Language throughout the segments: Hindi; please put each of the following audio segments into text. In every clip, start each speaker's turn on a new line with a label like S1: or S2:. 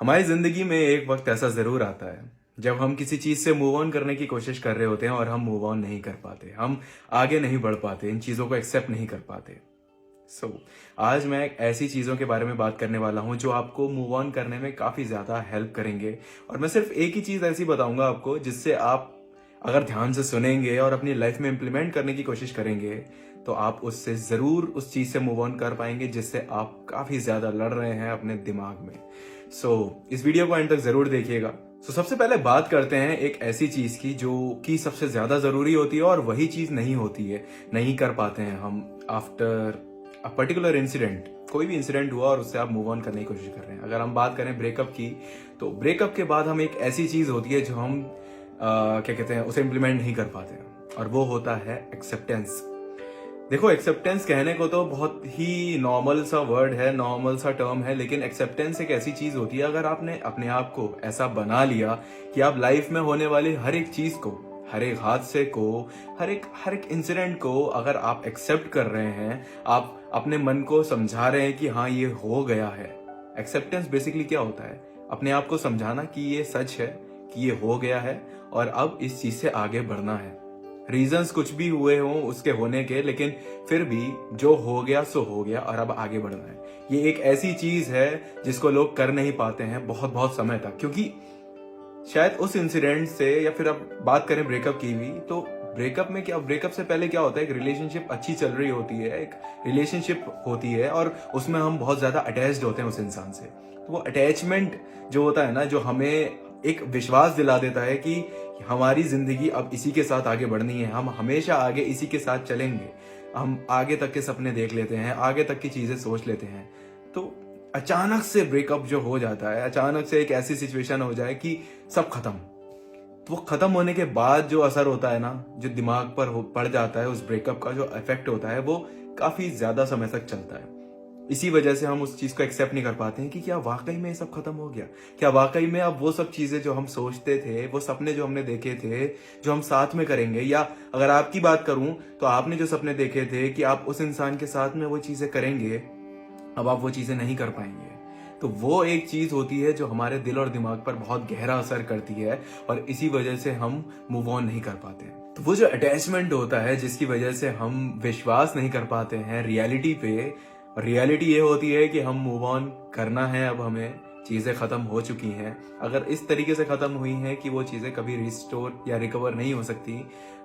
S1: हमारी जिंदगी में एक वक्त ऐसा जरूर आता है जब हम किसी चीज से मूव ऑन करने की कोशिश कर रहे होते हैं और हम मूव ऑन नहीं कर पाते, हम आगे नहीं बढ़ पाते, इन चीजों को एक्सेप्ट नहीं कर पाते। आज मैं एक ऐसी चीजों के बारे में बात करने वाला हूं जो आपको मूव ऑन करने में काफी ज्यादा हेल्प करेंगे। और मैं सिर्फ एक ही चीज ऐसी बताऊंगा आपको जिससे आप अगर ध्यान से सुनेंगे और अपनी लाइफ में इंप्लीमेंट करने की कोशिश करेंगे तो आप उससे जरूर उस चीज से मूव ऑन कर पाएंगे जिससे आप काफी ज्यादा लड़ रहे हैं अपने दिमाग में। इस वीडियो को एंड तक जरूर देखिएगा। सबसे पहले बात करते हैं एक ऐसी चीज की जो कि सबसे ज्यादा जरूरी होती है और वही चीज नहीं होती है, नहीं कर पाते हैं हम आफ्टर अ पर्टिकुलर इंसिडेंट। कोई भी इंसिडेंट हुआ और उससे आप मूव ऑन करने की कोशिश कर रहे हैं। अगर हम बात करें ब्रेकअप की, तो ब्रेकअप के बाद हम एक ऐसी चीज होती है जो हम क्या कहते हैं उसे इम्प्लीमेंट नहीं कर पाते हैं, और वो होता है एक्सेप्टेंस। देखो, एक्सेप्टेंस कहने को तो बहुत ही नॉर्मल सा वर्ड है, नॉर्मल सा टर्म है, लेकिन एक्सेप्टेंस एक ऐसी चीज होती है अगर आपने अपने आप को ऐसा बना लिया कि आप लाइफ में होने वाली हर एक चीज को, हर एक हादसे को, हर एक इंसिडेंट को अगर आप एक्सेप्ट कर रहे हैं, आप अपने मन को समझा रहे हैं कि हाँ ये हो गया है। एक्सेप्टेंस बेसिकली क्या होता है? अपने आप को समझाना कि ये सच है, कि ये हो गया है और अब इस चीज से आगे बढ़ना है। रीजंस कुछ भी हुए हों उसके होने के, लेकिन फिर भी जो हो गया सो हो गया और अब आगे बढ़ना है। ये एक ऐसी चीज है जिसको लोग कर नहीं पाते हैं बहुत बहुत समय तक, क्योंकि शायद उस इंसिडेंट से, या फिर अब बात करें ब्रेकअप की भी, तो ब्रेकअप में क्या, ब्रेकअप से पहले क्या होता है, एक रिलेशनशिप अच्छी चल रही होती है, एक रिलेशनशिप होती है और उसमें हम बहुत ज्यादा अटैच्ड होते हैं उस इंसान से। तो वो अटैचमेंट जो होता है ना, जो हमें एक विश्वास दिला देता है कि हमारी जिंदगी अब इसी के साथ आगे बढ़नी है, हम हमेशा आगे इसी के साथ चलेंगे, हम आगे तक के सपने देख लेते हैं, आगे तक की चीजें सोच लेते हैं। तो अचानक से ब्रेकअप जो हो जाता है, अचानक से एक ऐसी सिचुएशन हो जाए कि सब खत्म। तो वो खत्म होने के बाद जो असर होता है ना, जो दिमाग पर पड़ जाता है, उस ब्रेकअप का जो इफेक्ट होता है वो काफी ज्यादा समय तक चलता है। इसी वजह से हम उस चीज को एक्सेप्ट नहीं कर पाते हैं कि क्या वाकई में सब खत्म हो गया, क्या वाकई में अब वो सब चीजें जो हम सोचते थे, वो सपने जो हमने देखे थे, जो हम साथ में करेंगे, या अगर आपकी बात करूं तो आपने जो सपने देखे थे कि आप उस इंसान के साथ में वो चीजें करेंगे, अब आप वो चीजें नहीं कर पाएंगे। तो वो एक चीज होती है जो हमारे दिल और दिमाग पर बहुत गहरा असर करती है और इसी वजह से हम मूव ऑन नहीं कर पाते। तो वो जो अटैचमेंट होता है जिसकी वजह से हम विश्वास नहीं कर पाते हैं रियलिटी पे, और रियलिटी ये होती है कि हम मूव ऑन करना है, अब हमें चीजें खत्म हो चुकी हैं। अगर इस तरीके से खत्म हुई हैं कि वो चीजें कभी रिस्टोर या रिकवर नहीं हो सकती,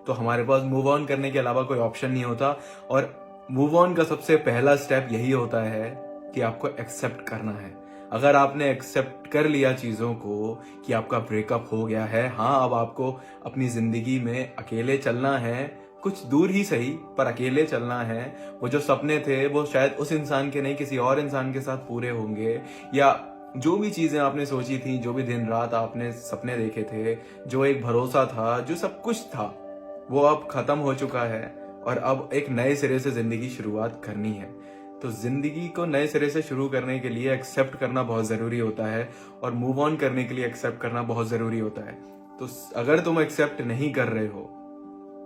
S1: तो हमारे पास मूव ऑन करने के अलावा कोई ऑप्शन नहीं होता। और मूव ऑन का सबसे पहला स्टेप यही होता है कि आपको एक्सेप्ट करना है। अगर आपने एक्सेप्ट कर लिया चीजों को कि आपका ब्रेकअप हो गया है, हाँ अब आपको अपनी जिंदगी में अकेले चलना है, कुछ दूर ही सही पर अकेले चलना है। वो जो सपने थे वो शायद उस इंसान के नहीं, किसी और इंसान के साथ पूरे होंगे, या जो भी चीजें आपने सोची थी, जो भी दिन रात आपने सपने देखे थे, जो एक भरोसा था, जो सब कुछ था, वो अब खत्म हो चुका है और अब एक नए सिरे से जिंदगी शुरुआत करनी है। तो जिंदगी को नए सिरे से शुरू करने के लिए एक्सेप्ट करना बहुत जरूरी होता है और मूव ऑन करने के लिए एक्सेप्ट करना बहुत जरूरी होता है। तो अगर तुम एक्सेप्ट नहीं कर रहे हो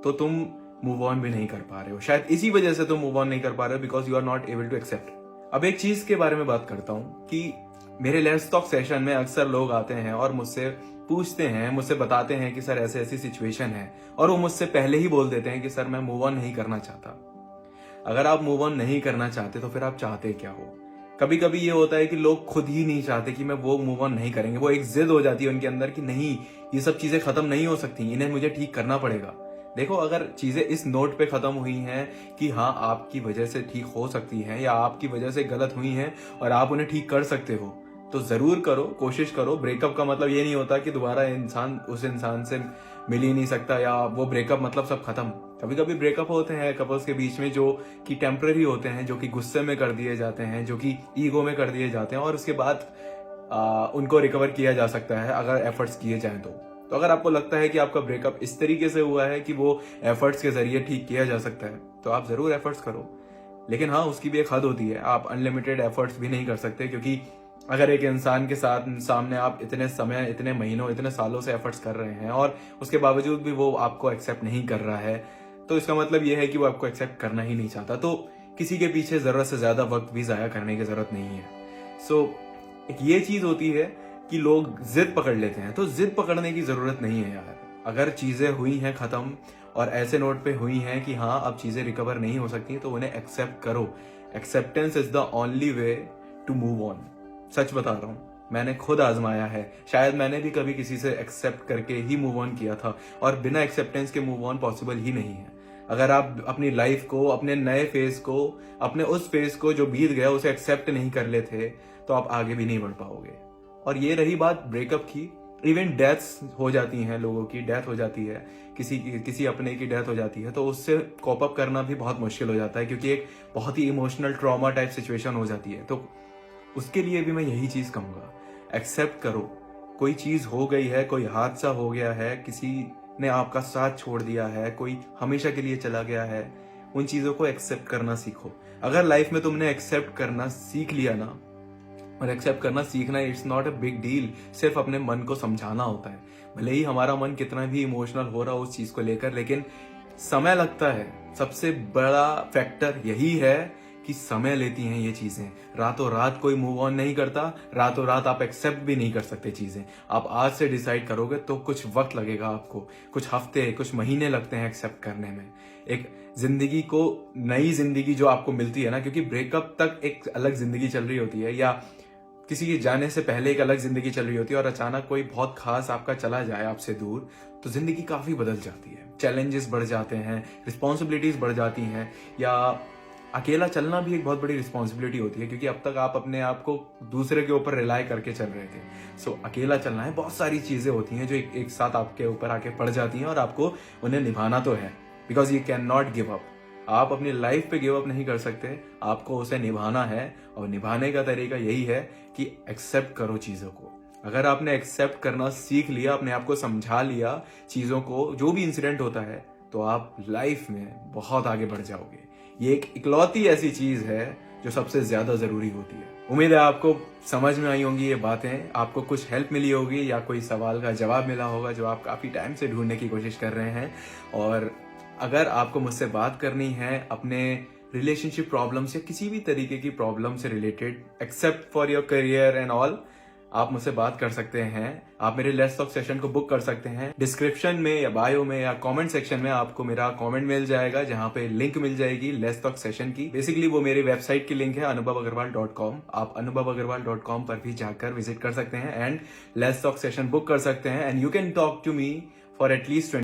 S1: तो तुम मूव ऑन भी नहीं कर पा रहे हो। शायद इसी वजह से तुम मूव ऑन नहीं कर पा रहे हो, because you are not able to accept. अब एक चीज के बारे में बात करता हूँ कि मेरे लेट्स टॉक सेशन में अक्सर लोग आते हैं और मुझसे पूछते हैं, मुझसे बताते हैं कि सर ऐसे ऐसी सिचुएशन है, और वो मुझसे पहले ही बोल देते हैं कि सर मैं मूव ऑन नहीं करना चाहता। अगर आप मूव ऑन नहीं करना चाहते तो फिर आप चाहते क्या हो? कभी कभी ये होता है कि लोग खुद ही नहीं चाहते कि मैं वो मूव ऑन नहीं करेंगे, वो एक जिद हो जाती है उनके अंदर कि नहीं, ये सब चीजें खत्म नहीं हो सकती, इन्हें मुझे ठीक करना पड़ेगा। देखो, अगर चीजें इस नोट पे खत्म हुई हैं कि हाँ आपकी वजह से ठीक हो सकती हैं या आपकी वजह से गलत हुई हैं और आप उन्हें ठीक कर सकते हो, तो जरूर करो, कोशिश करो। ब्रेकअप का मतलब ये नहीं होता कि दोबारा इंसान उस इंसान से मिल ही नहीं सकता, या वो ब्रेकअप मतलब सब खत्म। कभी कभी ब्रेकअप होते हैं कपल्स के बीच में जो कि टेम्पररी होते हैं, जो कि गुस्से में कर दिए जाते हैं, जो कि ईगो में कर दिए जाते हैं, और उसके बाद उनको रिकवर किया जा सकता है अगर एफर्ट्स किए जाएं तो अगर आपको लगता है कि आपका ब्रेकअप इस तरीके से हुआ है कि वो एफर्ट्स के जरिए ठीक किया जा सकता है, तो आप जरूर एफर्ट्स करो। लेकिन हाँ, उसकी भी एक हद होती है। आप अनलिमिटेड एफर्ट्स भी नहीं कर सकते, क्योंकि अगर एक इंसान के साथ सामने आप इतने समय, इतने महीनों, इतने सालों से एफर्ट्स कर रहे हैं और उसके बावजूद भी वो आपको एक्सेप्ट नहीं कर रहा है, तो इसका मतलब ये है कि वो आपको एक्सेप्ट करना ही नहीं चाहता। तो किसी के पीछे जरूरत से ज्यादा वक्त भी जाया करने की जरूरत नहीं है। एक ये चीज होती है कि लोग जिद पकड़ लेते हैं, तो जिद पकड़ने की जरूरत नहीं है यार। अगर चीजें हुई हैं खत्म और ऐसे नोट पे हुई हैं कि हाँ अब चीजें रिकवर नहीं हो सकती, तो उन्हें एक्सेप्ट करो। Acceptance is the only way to move on. सच बता रहा हूँ, मैंने खुद आजमाया है। शायद मैंने भी कभी किसी से एक्सेप्ट करके ही मूव ऑन किया था, और बिना एक्सेप्टेंस के मूव ऑन पॉसिबल ही नहीं है। अगर आप अपनी लाइफ को, अपने नए फेज को, अपने उस फेज को जो बीत गया उसे एक्सेप्ट नहीं कर लेते, तो आप आगे भी नहीं बढ़ पाओगे। और ये रही बात ब्रेकअप की, इवन डेथ्स हो जाती हैं, लोगों की डेथ हो जाती है, किसी अपने की डेथ हो जाती है, तो उससे कॉप अप करना भी बहुत मुश्किल हो जाता है, क्योंकि एक बहुत ही इमोशनल ट्रॉमा टाइप सिचुएशन हो जाती है। तो उसके लिए भी मैं यही चीज कहूंगा, एक्सेप्ट करो। कोई चीज हो गई है, कोई हादसा हो गया है, किसी ने आपका साथ छोड़ दिया है, कोई हमेशा के लिए चला गया है, उन चीजों को एक्सेप्ट करना सीखो। अगर लाइफ में तुमने एक्सेप्ट करना सीख लिया ना, और एक्सेप्ट करना सीखना it's not a big deal, सिर्फ अपने मन को समझाना होता है। भले ही हमारा मन कितना भी इमोशनल हो रहा हो उस चीज को लेकर, लेकिन समय लगता है। सबसे बड़ा फैक्टर यही है कि समय लेती हैं ये चीजें। रातों रात कोई मूव ऑन नहीं करता, रातों रात आप एक्सेप्ट भी नहीं कर सकते चीजें। आप आज से डिसाइड करोगे तो कुछ वक्त लगेगा आपको, कुछ हफ्ते, कुछ महीने लगते हैं एक्सेप्ट करने में। एक जिंदगी को, नई जिंदगी जो आपको मिलती है ना, क्योंकि ब्रेकअप तक एक अलग जिंदगी चल रही होती है, या किसी के जाने से पहले एक अलग जिंदगी चल रही होती है, और अचानक कोई बहुत खास आपका चला जाए आपसे दूर, तो जिंदगी काफी बदल जाती है। चैलेंजेस बढ़ जाते हैं, रिस्पॉन्सिबिलिटीज बढ़ जाती हैं, या अकेला चलना भी एक बहुत बड़ी रिस्पॉन्सिबिलिटी होती है, क्योंकि अब तक आप अपने आप को दूसरे के ऊपर रिलाई करके चल रहे थे। सो अकेला चलना है, बहुत सारी चीजें होती हैं जो एक साथ आपके ऊपर आके पड़ जाती हैं, और आपको उन्हें निभाना तो है, because you can not give up. आप अपनी लाइफ पे गिव अप नहीं कर सकते, आपको उसे निभाना है, और निभाने का तरीका यही है कि एक्सेप्ट करो चीजों को। अगर आपने एक्सेप्ट करना सीख लिया, अपने आप को समझा लिया चीजों को, जो भी इंसिडेंट होता है, तो आप लाइफ में बहुत आगे बढ़ जाओगे। ये एक इकलौती ऐसी चीज है जो सबसे ज्यादा जरूरी होती है। उम्मीद है आपको समझ में आई होंगी ये बातें, आपको कुछ हेल्प मिली होगी, या कोई सवाल का जवाब मिला होगा जो आप काफी टाइम से ढूंढने की कोशिश कर रहे हैं। और अगर आपको मुझसे बात करनी है अपने रिलेशनशिप प्रॉब्लम्स या किसी भी तरीके की प्रॉब्लम से related, except for your career and all, आप मुझसे बात कर सकते हैं। आप मेरे लेट्स टॉक सेशन को बुक कर सकते हैं। डिस्क्रिप्शन में या बायो में या कमेंट सेक्शन में आपको मेरा कमेंट मिल जाएगा, जहां पे लिंक मिल जाएगी लेट्स टॉक सेशन की। बेसिकली वो मेरी वेबसाइट की लिंक है anubhavagarwal.com। आप anubhavagarwal.com पर भी जाकर विजिट कर सकते हैं and let's talk session book कर सकते हैं, and you can talk to me for at least